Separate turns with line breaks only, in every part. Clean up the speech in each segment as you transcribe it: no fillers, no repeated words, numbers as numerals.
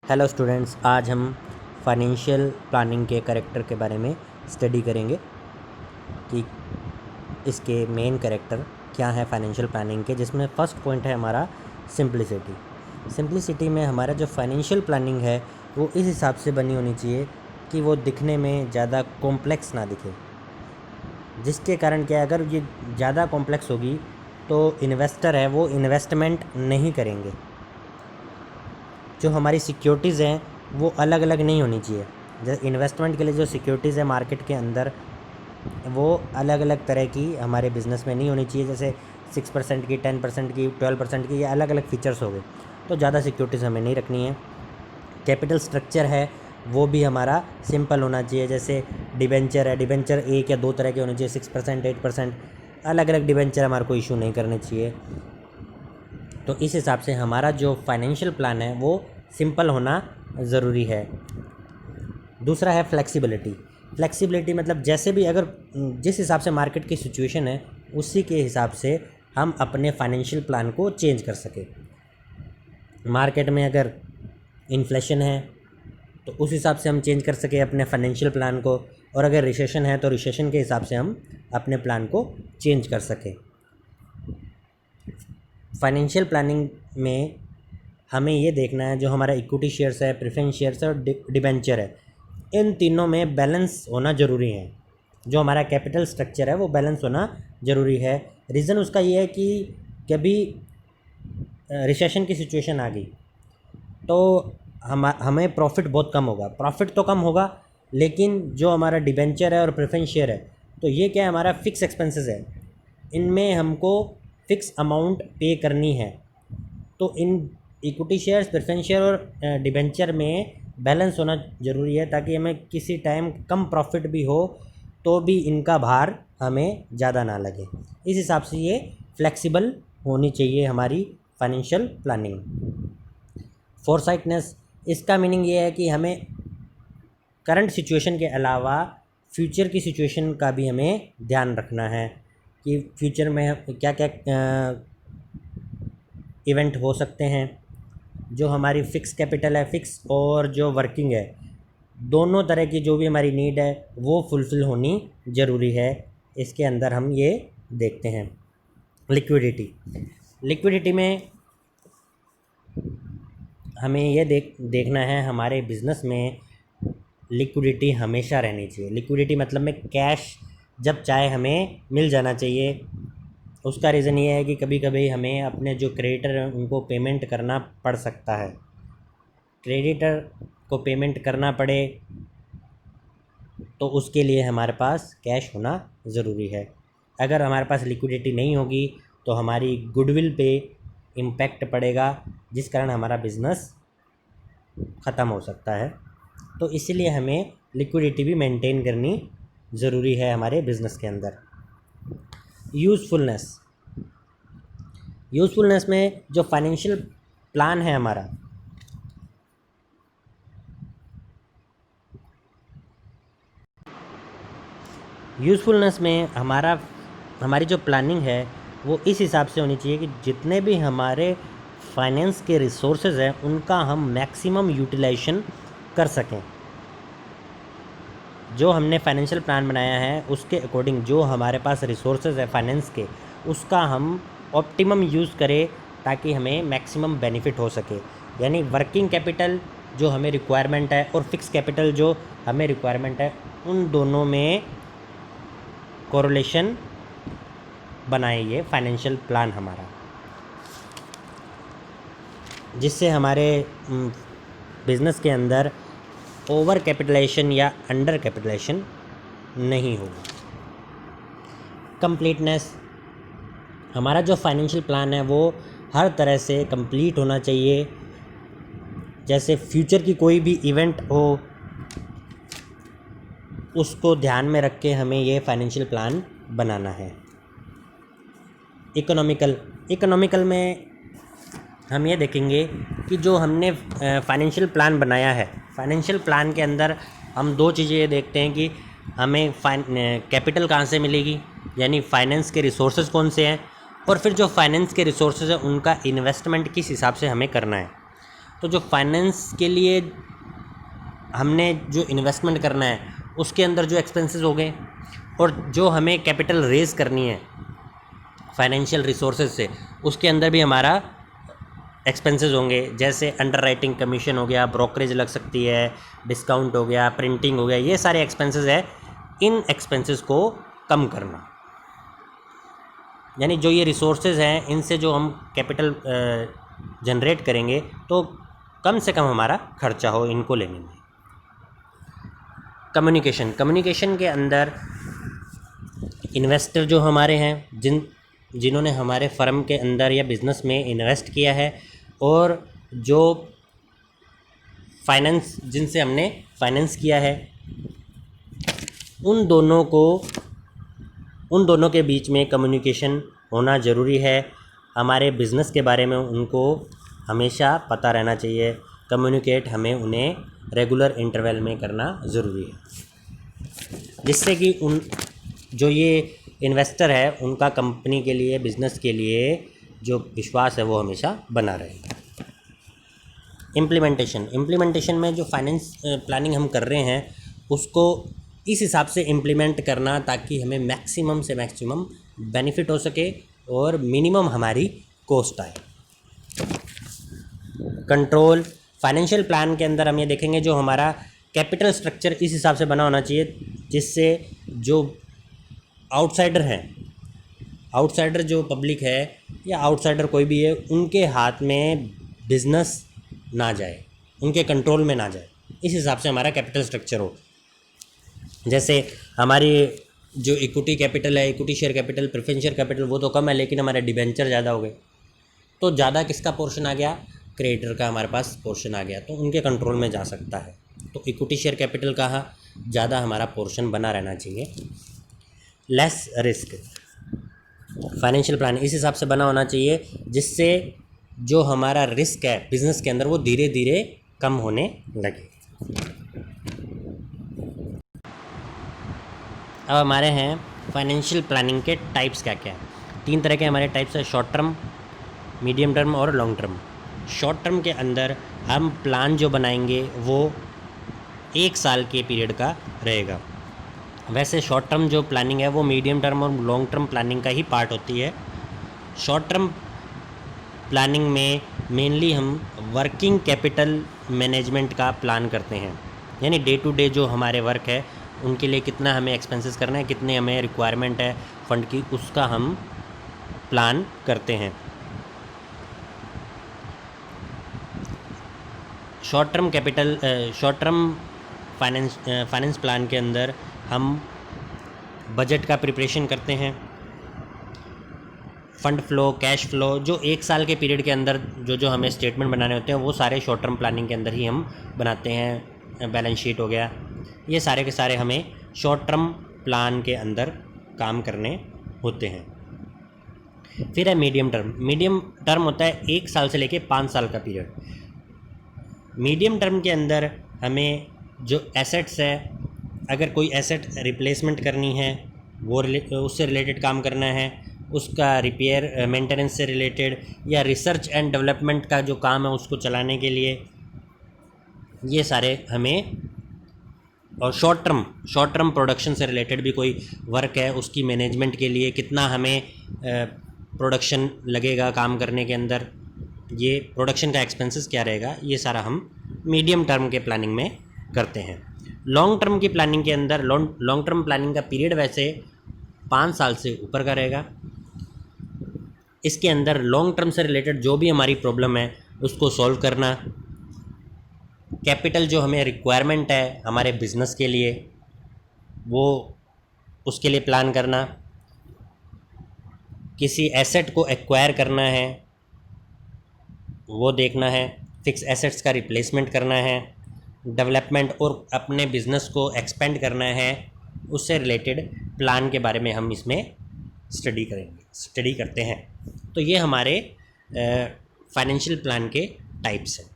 Hello students, आज हम financial planning के कैरेक्टर के बारे में स्टडी करेंगे कि इसके मेन कैरेक्टर क्या है फाइनेंशियल प्लानिंग के, जिसमें फ़र्स्ट पॉइंट है हमारा सिंप्लिसिटी। सिंप्लिसिटी में हमारा जो फाइनेंशियल प्लानिंग है वो इस हिसाब से बनी होनी चाहिए कि वो दिखने में ज़्यादा कॉम्प्लेक्स ना दिखे, जिसके कारण क्या है, अगर ये ज़्यादा कॉम्प्लेक्स होगी तो इन्वेस्टर है वो इन्वेस्टमेंट नहीं करेंगे। जो हमारी सिक्योरिटीज़ हैं वो अलग अलग नहीं होनी चाहिए। जैसे इन्वेस्टमेंट के लिए जो सिक्योरिटीज़ है मार्केट के अंदर, वो अलग अलग तरह की हमारे बिज़नेस में नहीं होनी चाहिए। जैसे 6% की, 10% की, 12% की, ये अलग अलग फ़ीचर्स हो गए, तो ज़्यादा सिक्योरिटीज़ हमें नहीं रखनी है। कैपिटल स्ट्रक्चर है वो भी हमारा सिंपल होना चाहिए। जैसे डिबेंचर है, डिबेंचर एक या दो तरह के होने चाहिए, 6%, 8%, अलग अलग डिबेंचर हमारे को इशू नहीं करने चाहिए। तो इस हिसाब से हमारा जो फाइनेंशियल प्लान है वो सिंपल होना ज़रूरी है। दूसरा है फ्लेक्सिबिलिटी। फ्लेक्सिबिलिटी मतलब जैसे भी, अगर जिस हिसाब से मार्केट की सिचुएशन है उसी के हिसाब से हम अपने फाइनेंशियल प्लान को चेंज कर सकें। मार्केट में अगर इन्फ्लेशन है तो उस हिसाब से हम चेंज कर सकें अपने फाइनेंशियल प्लान को, और अगर रिसेशन है तो रिसेशन के हिसाब से हम अपने प्लान को चेंज कर सकें। फाइनेंशियल प्लानिंग में हमें ये देखना है जो हमारा इक्विटी शेयर्स है, प्रेफरेंस शेयर्स है और डिबेंचर है, इन तीनों में बैलेंस होना ज़रूरी है। जो हमारा कैपिटल स्ट्रक्चर है वो बैलेंस होना ज़रूरी है। रीज़न उसका ये है कि कभी रिसेशन की सिचुएशन आ गई तो हमें प्रॉफिट बहुत कम होगा। प्रॉफिट तो कम होगा, लेकिन जो हमारा डिबेंचर है और प्रेफरेंस शेयर है, तो ये क्या है, हमारा फिक्स एक्सपेंसेस है, इनमें हमको फ़िक्स अमाउंट पे करनी है। तो in equity shares, preference share और डिबेंचर में बैलेंस होना ज़रूरी है, ताकि हमें किसी टाइम कम प्रॉफिट भी हो तो भी इनका भार हमें ज़्यादा ना लगे। इस हिसाब से ये फ्लेक्सिबल होनी चाहिए हमारी फाइनेंशियल प्लानिंग। फोरसाइटनेस, इसका मीनिंग ये है कि हमें करंट सिचुएशन के अलावा फ्यूचर की सिचुएशन का भी हमें ध्यान रखना है कि फ्यूचर में क्या क्या इवेंट हो सकते हैं। जो हमारी फ़िक्स कैपिटल है, फ़िक्स और जो वर्किंग है, दोनों तरह की जो भी हमारी नीड है वो फुलफ़िल होनी ज़रूरी है। इसके अंदर हम ये देखते हैं। लिक्विडिटी, लिक्विडिटी में हमें ये देखना है हमारे बिज़नेस में लिक्विडिटी हमेशा रहनी चाहिए। लिक्विडिटी मतलब में कैश जब चाहे हमें मिल जाना चाहिए। उसका रीज़न ये है कि कभी कभी हमें अपने जो क्रेडिटर हैं उनको पेमेंट करना पड़ सकता है। क्रेडिटर को पेमेंट करना पड़े तो उसके लिए हमारे पास कैश होना ज़रूरी है। अगर हमारे पास लिक्विडिटी नहीं होगी तो हमारी गुडविल पे इम्पैक्ट पड़ेगा, जिस कारण हमारा बिज़नेस ख़त्म हो सकता है। तो इसलिए हमें लिक्विडिटी भी मेंटेन करनी ज़रूरी है हमारे बिज़नेस के अंदर। यूज़फुलनेस, यूज़फुलनेस में जो फाइनेंशियल प्लान है हमारा, यूज़फुलनेस में हमारी जो प्लानिंग है वो इस हिसाब से होनी चाहिए कि जितने भी हमारे फाइनेंस के रिसोर्सेज हैं उनका हम मैक्सिमम यूटिलाइजेशन कर सकें। जो हमने फाइनेंशियल प्लान बनाया है उसके अकॉर्डिंग जो हमारे पास रिसोर्सेज है फाइनेंस के, उसका हम ऑप्टिमम यूज़ करें ताकि हमें मैक्सिमम बेनिफिट हो सके। यानी वर्किंग कैपिटल जो हमें रिक्वायरमेंट है और फिक्स कैपिटल जो हमें रिक्वायरमेंट है, उन दोनों में कोरिलेशन बनाए ये फाइनेंशियल प्लान हमारा, जिससे हमारे बिज़नेस के अंदर ओवर कैपिटलाइजेशन या अंडर कैपिटलाइजेशन नहीं होगा। कंप्लीटनेस, हमारा जो फाइनेंशियल प्लान है वो हर तरह से कंप्लीट होना चाहिए। जैसे फ्यूचर की कोई भी इवेंट हो उसको ध्यान में रख के हमें ये फाइनेंशियल प्लान बनाना है। इकोनॉमिकल में हम ये देखेंगे कि जो हमने फाइनेंशियल प्लान बनाया है, फाइनेंशियल प्लान के अंदर हम दो चीज़ें ये देखते हैं कि हमें कैपिटल कहाँ से मिलेगी, यानी फाइनेंस के रिसोर्सेज कौन से हैं, और फिर जो फाइनेंस के रिसोर्सेज हैं उनका इन्वेस्टमेंट किस हिसाब से हमें करना है। तो जो फाइनेंस के लिए हमने जो इन्वेस्टमेंट करना है उसके अंदर जो एक्सपेंसेस हो गए, और जो हमें कैपिटल रेज करनी है फाइनेंशियल रिसोर्सेज से, उसके अंदर भी हमारा एक्सपेंसेस होंगे। जैसे अंडर राइटिंग कमीशन हो गया, ब्रोकरेज लग सकती है, डिस्काउंट हो गया, प्रिंटिंग हो गया, ये सारे एक्सपेंसेस है। इन एक्सपेंसेस को कम करना, यानी जो ये रिसोर्सेज हैं इनसे जो हम कैपिटल जनरेट करेंगे तो कम से कम हमारा खर्चा हो इनको लेने में। कम्युनिकेशन के अंदर इन्वेस्टर जो हमारे हैं, जिन्होंने हमारे फर्म के अंदर या बिज़नेस में इन्वेस्ट किया है, और जो फाइनेंस जिनसे हमने फाइनेंस किया है, उन दोनों के बीच में कम्युनिकेशन होना ज़रूरी है। हमारे बिज़नेस के बारे में उनको हमेशा पता रहना चाहिए। कम्युनिकेट हमें उन्हें रेगुलर इंटरवल में करना ज़रूरी है, जिससे कि जो ये इन्वेस्टर है उनका कंपनी के लिए, बिज़नेस के लिए जो विश्वास है वो हमेशा बना रहे। इम्प्लीमेंटेशन में जो फाइनेंस प्लानिंग हम कर रहे हैं उसको इस हिसाब से इम्प्लीमेंट करना ताकि हमें मैक्सिमम से मैक्सिमम बेनिफिट हो सके और मिनिमम हमारी कॉस्ट आए। कंट्रोल फाइनेंशियल प्लान के अंदर हम ये देखेंगे जो हमारा कैपिटल स्ट्रक्चर इस हिसाब से बना होना चाहिए जिससे जो आउटसाइडर जो पब्लिक है या आउटसाइडर कोई भी है, उनके हाथ में बिजनेस ना जाए, उनके कंट्रोल में ना जाए। इस हिसाब से हमारा कैपिटल स्ट्रक्चर हो। जैसे हमारी जो इक्विटी कैपिटल है, equity share capital, preference share capital, वो तो कम है, लेकिन हमारे डिबेंचर ज़्यादा हो गए, तो ज़्यादा किसका पोर्शन आ गया? क्रेडिटर का हमारे पास पोर्शन आ गया, तो उनके कंट्रोल में जा सकता है। तो इक्विटी शेयर कैपिटल का ज़्यादा हमारा पोर्शन बना रहना चाहिए। लेस रिस्क फाइनेंशियल प्लान इस हिसाब से बना होना चाहिए जिससे जो हमारा रिस्क है बिज़नेस के अंदर वो धीरे धीरे कम होने लगे। अब हमारे हैं फाइनेंशियल प्लानिंग के टाइप्स क्या क्या हैं। 3 तरह के हमारे टाइप्स हैं, शॉर्ट टर्म, मीडियम टर्म और लॉन्ग टर्म। शॉर्ट टर्म के अंदर हम प्लान जो बनाएंगे वो 1 साल के पीरियड का रहेगा। वैसे शॉर्ट टर्म जो प्लानिंग है वो मीडियम टर्म और लॉन्ग टर्म प्लानिंग का ही पार्ट होती है। शॉर्ट टर्म प्लानिंग में मेनली हम वर्किंग कैपिटल मैनेजमेंट का प्लान करते हैं, यानी डे टू डे जो हमारे वर्क है उनके लिए कितना हमें एक्सपेंसेस करना है, कितने हमें रिक्वायरमेंट है फंड की, उसका हम प्लान करते हैं। शॉर्ट टर्म फाइनेंस प्लान के अंदर हम बजट का प्रिपरेशन करते हैं, फंड फ्लो, कैश फ्लो, जो 1 साल के पीरियड के अंदर जो हमें स्टेटमेंट बनाने होते हैं वो सारे शॉर्ट टर्म प्लानिंग के अंदर ही हम बनाते हैं। बैलेंस शीट हो गया, ये सारे के सारे हमें शॉर्ट टर्म प्लान के अंदर काम करने होते हैं। फिर है मीडियम टर्म होता है 1 साल से लेके 5 साल का पीरियड। मीडियम टर्म के अंदर हमें जो एसेट्स है, अगर कोई एसेट रिप्लेसमेंट करनी है वो उससे रिलेटेड काम करना है, उसका रिपेयर मेंटेनेंस से रिलेटेड या रिसर्च एंड डेवलपमेंट का जो काम है उसको चलाने के लिए, ये सारे हमें। और शॉर्ट टर्म प्रोडक्शन से रिलेटेड भी कोई वर्क है उसकी मैनेजमेंट के लिए कितना हमें प्रोडक्शन लगेगा काम करने के अंदर, ये प्रोडक्शन का एक्सपेंसेस क्या रहेगा, ये सारा हम मीडियम टर्म के प्लानिंग में करते हैं। लॉन्ग टर्म की प्लानिंग के अंदर लॉन्ग टर्म प्लानिंग का पीरियड वैसे 5 साल से ऊपर का रहेगा। इसके अंदर लॉन्ग टर्म से रिलेटेड जो भी हमारी प्रॉब्लम है उसको सॉल्व करना, कैपिटल जो हमें रिक्वायरमेंट है हमारे बिजनेस के लिए वो उसके लिए प्लान करना, किसी एसेट को एक्वायर करना है वो देखना है, फिक्स एसेट्स का रिप्लेसमेंट करना है, डेवलपमेंट और अपने बिज़नेस को एक्सपेंड करना है, उससे रिलेटेड प्लान के बारे में हम इसमें स्टडी करते हैं। तो ये हमारे फाइनेंशियल प्लान के टाइप्स हैं।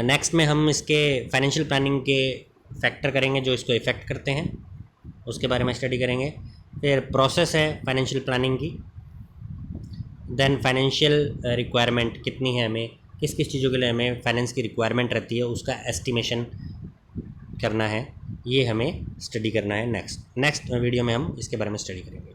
नेक्स्ट में हम इसके फाइनेंशियल प्लानिंग के फैक्टर करेंगे जो इसको इफ़ेक्ट करते हैं, उसके बारे में स्टडी करेंगे। फिर प्रोसेस है फाइनेंशियल प्लानिंग की, देन फाइनेंशियल रिक्वायरमेंट कितनी है, हमें किस किस चीज़ों के लिए हमें फाइनेंस की रिक्वायरमेंट रहती है, उसका एस्टिमेशन करना है, ये हमें स्टडी करना है। नेक्स्ट वीडियो में हम इसके बारे में स्टडी करेंगे।